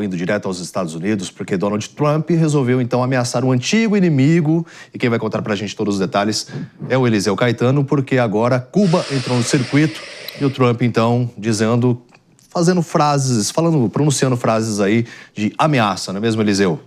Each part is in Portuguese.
Indo direto aos Estados Unidos, porque Donald Trump resolveu então ameaçar um antigo inimigo, e quem vai contar pra gente todos os detalhes é o Eliseu Caetano, porque agora Cuba entrou no circuito e o Trump então pronunciando frases aí de ameaça, não é mesmo, Eliseu?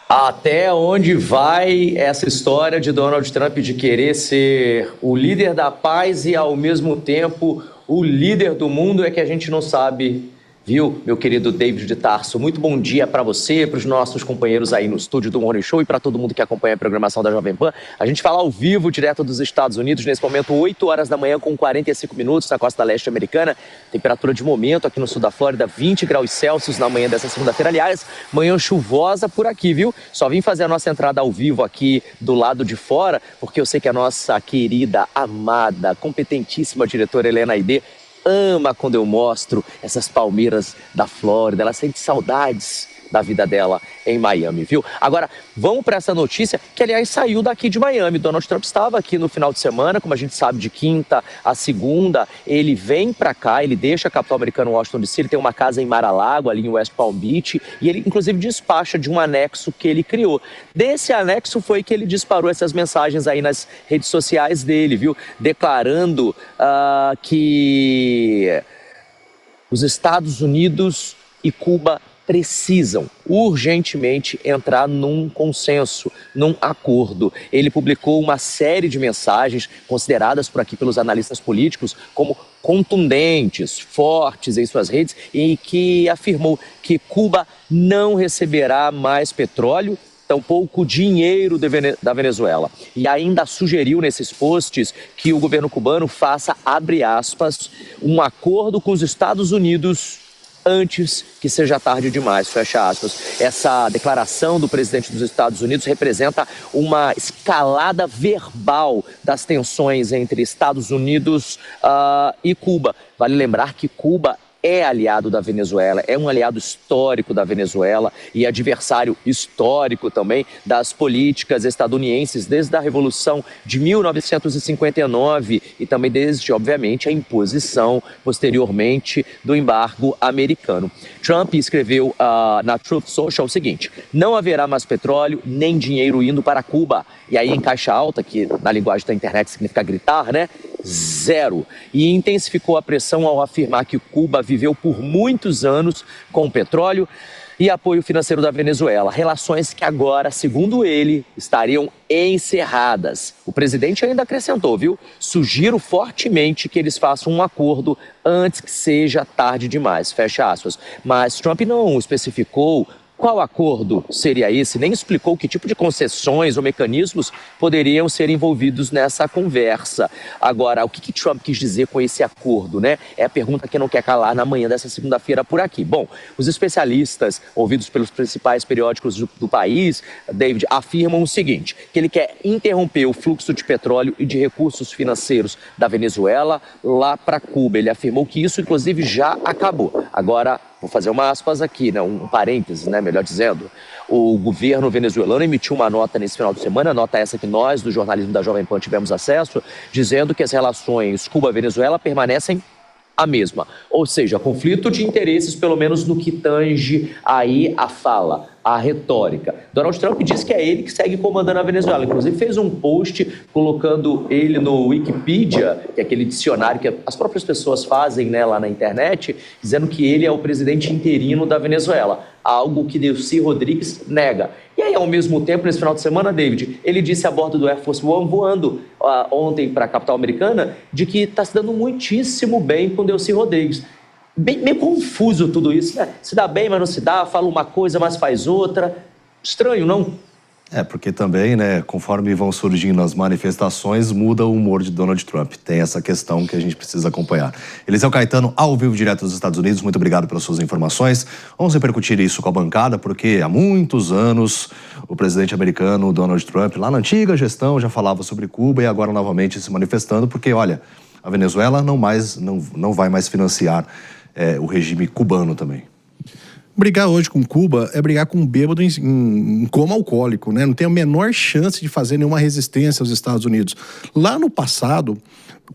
Até onde vai essa história de Donald Trump de querer ser o líder da paz e ao mesmo tempo o líder do mundo é que a gente não sabe. Viu, meu querido David de Tarso? Muito bom dia para você, para os nossos companheiros aí no estúdio do Morning Show e para todo mundo que acompanha a programação da Jovem Pan. A gente fala ao vivo, direto dos Estados Unidos, nesse momento, 8 horas da manhã com 45 minutos na costa leste americana. Temperatura de momento aqui no sul da Flórida, 20 graus Celsius na manhã dessa segunda-feira. Aliás, manhã chuvosa por aqui, viu? Só vim fazer a nossa entrada ao vivo aqui do lado de fora, porque eu sei que a nossa querida, amada, competentíssima diretora Helena Aidê ama quando eu mostro essas palmeiras da Flórida. Ela sente saudades da vida dela em Miami, viu? Agora, vamos para essa notícia que, aliás, saiu daqui de Miami. Donald Trump estava aqui no final de semana, como a gente sabe, de quinta a segunda. Ele vem para cá, ele deixa a capital americana, Washington DC, ele tem uma casa em Mar-a-Lago, ali em West Palm Beach, e ele, inclusive, despacha de um anexo que ele criou. Desse anexo foi que ele disparou essas mensagens aí nas redes sociais dele, viu? Declarando que os Estados Unidos e Cuba precisam urgentemente entrar num consenso, num acordo. Ele publicou uma série de mensagens consideradas por aqui pelos analistas políticos como contundentes, fortes em suas redes, e que afirmou que Cuba não receberá mais petróleo, tampouco dinheiro da Venezuela. E ainda sugeriu nesses posts que o governo cubano faça, abre aspas, um acordo com os Estados Unidos antes que seja tarde demais, fecha aspas. Essa declaração do presidente dos Estados Unidos representa uma escalada verbal das tensões entre Estados Unidos e Cuba. Vale lembrar que Cuba é aliado da Venezuela, é um aliado histórico da Venezuela e adversário histórico também das políticas estadunidenses desde a Revolução de 1959 e também desde, obviamente, a imposição posteriormente do embargo americano. Trump escreveu na Truth Social o seguinte: não haverá mais petróleo nem dinheiro indo para Cuba. E aí em caixa alta, que na linguagem da internet significa gritar, né? Zero. E intensificou a pressão ao afirmar que Cuba viveu por muitos anos com petróleo e apoio financeiro da Venezuela. Relações que agora, segundo ele, estariam encerradas. O presidente ainda acrescentou, viu? Sugiro fortemente que eles façam um acordo antes que seja tarde demais, fecha aspas. Mas Trump não especificou qual acordo seria esse, nem explicou que tipo de concessões ou mecanismos poderiam ser envolvidos nessa conversa. Agora, o que Trump quis dizer com esse acordo, né? É a pergunta que não quer calar na manhã dessa segunda-feira por aqui. Bom, os especialistas, ouvidos pelos principais periódicos do país, David, afirmam o seguinte, que ele quer interromper o fluxo de petróleo e de recursos financeiros da Venezuela lá para Cuba. Ele afirmou que isso, inclusive, já acabou. Agora, vou fazer uma aspas aqui, né? Um parênteses, né? Melhor dizendo. O governo venezuelano emitiu uma nota nesse final de semana, nota essa que nós, do jornalismo da Jovem Pan, tivemos acesso, dizendo que as relações Cuba-Venezuela permanecem a mesma. Ou seja, conflito de interesses, pelo menos no que tange aí a fala, a retórica. Donald Trump disse que é ele que segue comandando a Venezuela. Inclusive fez um post colocando ele no Wikipedia, que é aquele dicionário que as próprias pessoas fazem, né, lá na internet, dizendo que ele é o presidente interino da Venezuela. Algo que Delcy Rodrigues nega. E aí, ao mesmo tempo, nesse final de semana, David, ele disse a bordo do Air Force One, voando ontem para a capital americana, de que está se dando muitíssimo bem com Delcy Rodrigues. Meio confuso tudo isso, né? Se dá bem, mas não se dá, fala uma coisa, mas faz outra. Estranho, não? É, porque também, né, conforme vão surgindo as manifestações, muda o humor de Donald Trump. Tem essa questão que a gente precisa acompanhar. Eliseu Caetano, ao vivo, direto dos Estados Unidos, muito obrigado pelas suas informações. Vamos repercutir isso com a bancada, porque há muitos anos o presidente americano, Donald Trump, lá na antiga gestão, já falava sobre Cuba e agora novamente se manifestando, porque, olha, a Venezuela não vai mais financiar o regime cubano também. Brigar hoje com Cuba é brigar com um bêbado em coma alcoólico, né? Não tem a menor chance de fazer nenhuma resistência aos Estados Unidos. Lá no passado,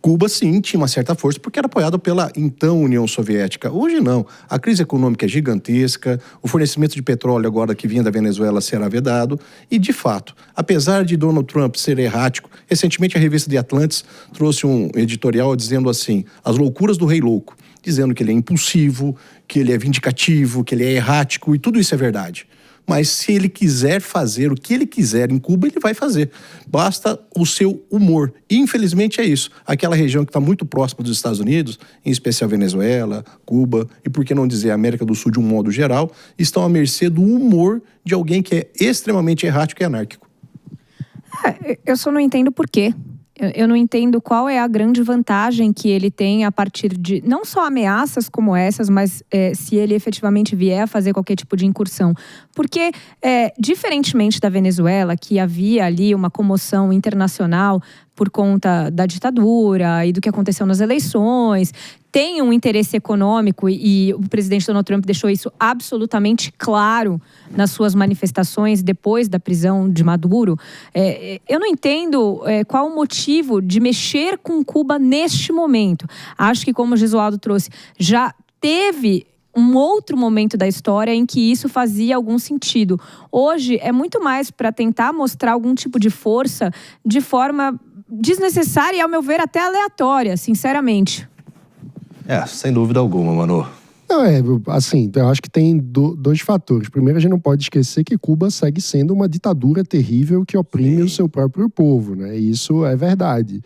Cuba, sim, tinha uma certa força porque era apoiado pela então União Soviética. Hoje não. A crise econômica é gigantesca, o fornecimento de petróleo agora que vinha da Venezuela será vedado. E, de fato, apesar de Donald Trump ser errático, recentemente a revista The Atlantis trouxe um editorial dizendo assim, as loucuras do rei louco, dizendo que ele é impulsivo, que ele é vindicativo, que ele é errático, e tudo isso é verdade. Mas se ele quiser fazer o que ele quiser em Cuba, ele vai fazer. Basta o seu humor. E, infelizmente, é isso. Aquela região que está muito próxima dos Estados Unidos, em especial Venezuela, Cuba, e por que não dizer América do Sul de um modo geral, estão à mercê do humor de alguém que é extremamente errático e anárquico. Eu só não entendo por quê. Eu não entendo qual é a grande vantagem que ele tem a partir de, não só ameaças como essas, mas se ele efetivamente vier a fazer qualquer tipo de incursão. Porque, diferentemente da Venezuela, que havia ali uma comoção internacional por conta da ditadura e do que aconteceu nas eleições, tem um interesse econômico e o presidente Donald Trump deixou isso absolutamente claro nas suas manifestações depois da prisão de Maduro. Eu não entendo qual o motivo de mexer com Cuba neste momento. Acho que, como o Gesualdo trouxe, já teve um outro momento da história em que isso fazia algum sentido. Hoje é muito mais para tentar mostrar algum tipo de força de forma desnecessária e, ao meu ver, até aleatória, sinceramente. Sem dúvida alguma, Manu. Não, assim, eu acho que tem dois fatores. Primeiro, a gente não pode esquecer que Cuba segue sendo uma ditadura terrível que oprime o seu próprio povo, né? E isso é verdade.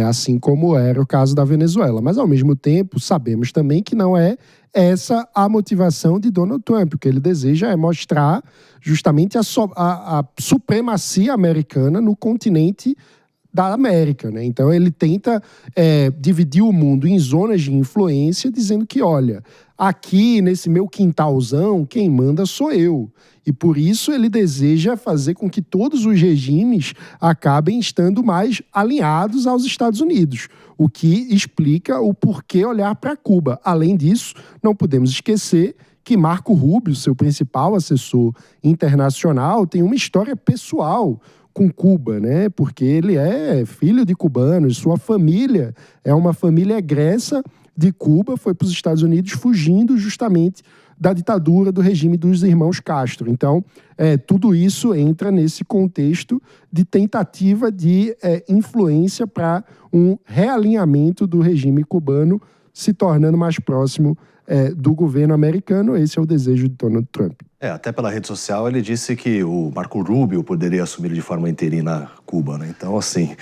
Assim como era o caso da Venezuela. Mas, ao mesmo tempo, sabemos também que não é essa a motivação de Donald Trump. O que ele deseja é mostrar justamente a supremacia americana no continente da América, né? Então ele tenta dividir o mundo em zonas de influência, dizendo que, olha, aqui nesse meu quintalzão, quem manda sou eu. E por isso ele deseja fazer com que todos os regimes acabem estando mais alinhados aos Estados Unidos, o que explica o porquê olhar para Cuba. Além disso, não podemos esquecer que Marco Rubio, seu principal assessor internacional, tem uma história pessoal com Cuba, né? Porque ele é filho de cubanos, sua família é uma família egressa de Cuba, foi para os Estados Unidos fugindo justamente da ditadura do regime dos irmãos Castro. Então, tudo isso entra nesse contexto de tentativa de influência para um realinhamento do regime cubano, se tornando mais próximo do governo americano. Esse é o desejo de Donald Trump. Até pela rede social ele disse que o Marco Rubio poderia assumir de forma interina Cuba, né? Então, assim,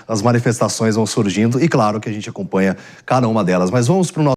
as manifestações vão surgindo e claro que a gente acompanha cada uma delas. Mas vamos para o nosso